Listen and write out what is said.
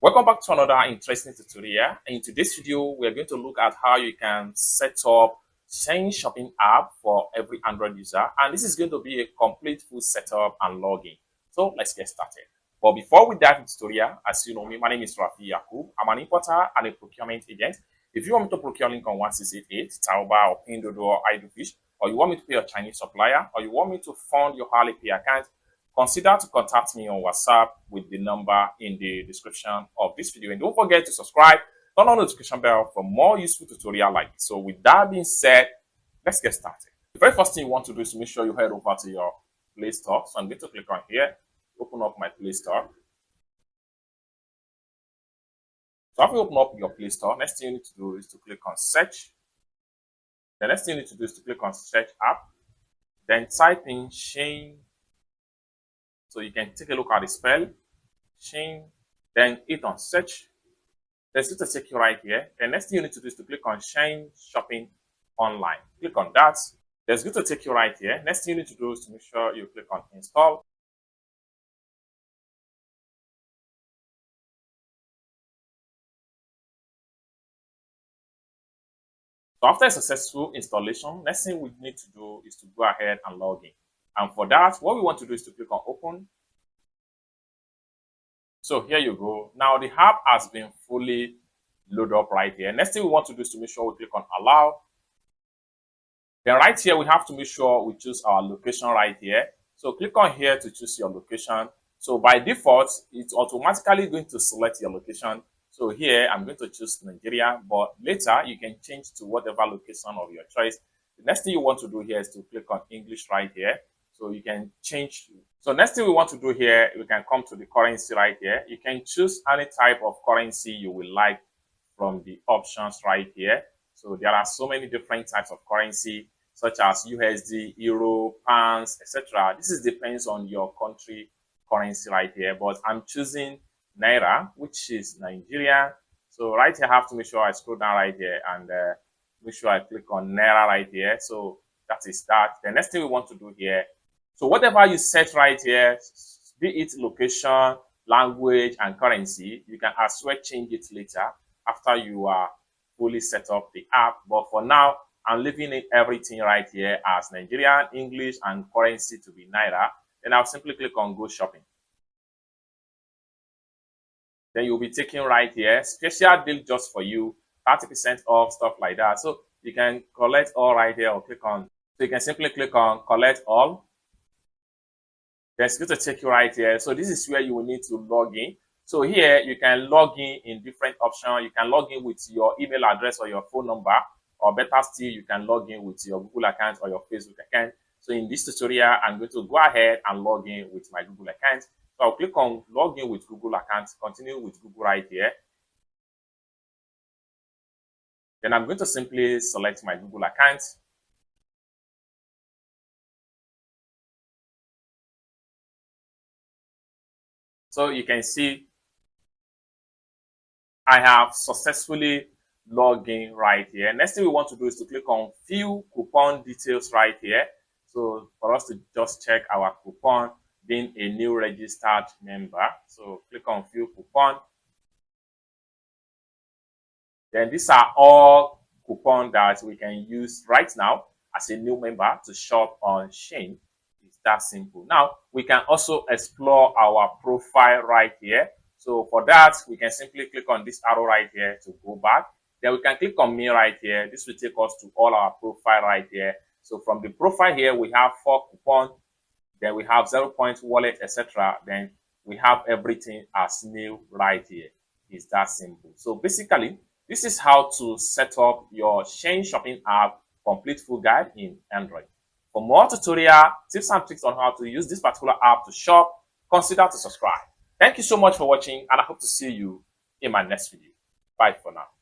Welcome back to another interesting tutorial. In today's video, we are going to look at how you can set up Shein shopping app for every Android user, and this is going to be a complete full setup and login. So let's get started. But before we dive into the tutorial, as you know me, my name is Rafi Yakub. I'm an importer and a procurement agent. If you want me to procure link on 1688, Taoba or pinduoduo or Idlefish, or you want me to pay a Chinese supplier, or you want me to fund your Alipay account, consider to contact me on WhatsApp with the number in the description of this video. And don't forget to subscribe, turn on the notification bell for more useful tutorial like this. So with that being said, let's get started. The very first thing you want to do is to make sure you head over to your Play Store. So I'm going to click on here, open up my Play Store. So after you open up your Play Store, next thing you need to do is to click on search. The next thing you need to do is to click on search app, then type in Shein. So you can take a look at the spell, Shein, then hit on search. There's going to take you right here. The next thing you need to do is to click on Shein shopping online. Click on that. There's going to take you right here. Next thing you need to do is to make sure you click on install. So after a successful installation, next thing we need to do is to go ahead and log in. And for that, what we want to do is to click on open. So here you go. Now the app has been fully loaded up right here. Next thing we want to do is to make sure we click on allow. Then right here, we have to make sure we choose our location right here. So click on here to choose your location. So by default, it's automatically going to select your location. So here I'm going to choose Nigeria, but later you can change to whatever location of your choice. The next thing you want to do here is to click on English right here. So you can change. So next thing we want to do here, we can come to the currency right here. You can choose any type of currency you will like from the options right here. So there are so many different types of currency, such as USD, Euro, Pounds, etc. This depends on your country currency right here, but I'm choosing Naira, which is Nigeria. So right here, I have to make sure I scroll down right here and make sure I click on Naira right here. So that is that. The next thing we want to do here, so whatever you set right here, be it location, language, and currency, you can as well change it later after you are fully set up the app. But for now, I'm leaving it everything right here as Nigerian, English, and currency to be Naira. Then I'll simply click on Go Shopping. Then you'll be taken right here, special deal just for you, 30% off, stuff like that. So you can collect all right here or click on. So you can simply click on collect all. Then it's going to take you right here. So this is where you will need to log in. So here you can log in different options. You can log in with your email address or your phone number, or better still, you can log in with your Google account or your Facebook account. So in this tutorial, I'm going to go ahead and log in with my Google account. So I'll click on log in with Google account, continue with Google right here. Then I'm going to simply select my Google account. So you can see I have successfully logged in right here. Next thing we want to do is to click on view coupon details right here. So for us to just check our coupon, being a new registered member. So click on view coupon. Then these are all coupons that we can use right now as a new member to shop on Shein. It's that simple. Now we can also explore our profile right here. So for that, we can simply click on this arrow right here to go back. Then we can click on me right here. This will take us to all our profile right here. So from the profile here, we have 4 coupons. Then we have 0 point wallet, etc. Then we have everything as new right here. It's that simple. So basically, this is how to set up your Shein shopping app, complete full guide in Android. For more tutorial tips and tricks on how to use this particular app to shop, consider to subscribe. Thank you so much for watching, and I hope to see you in my next video. Bye for now.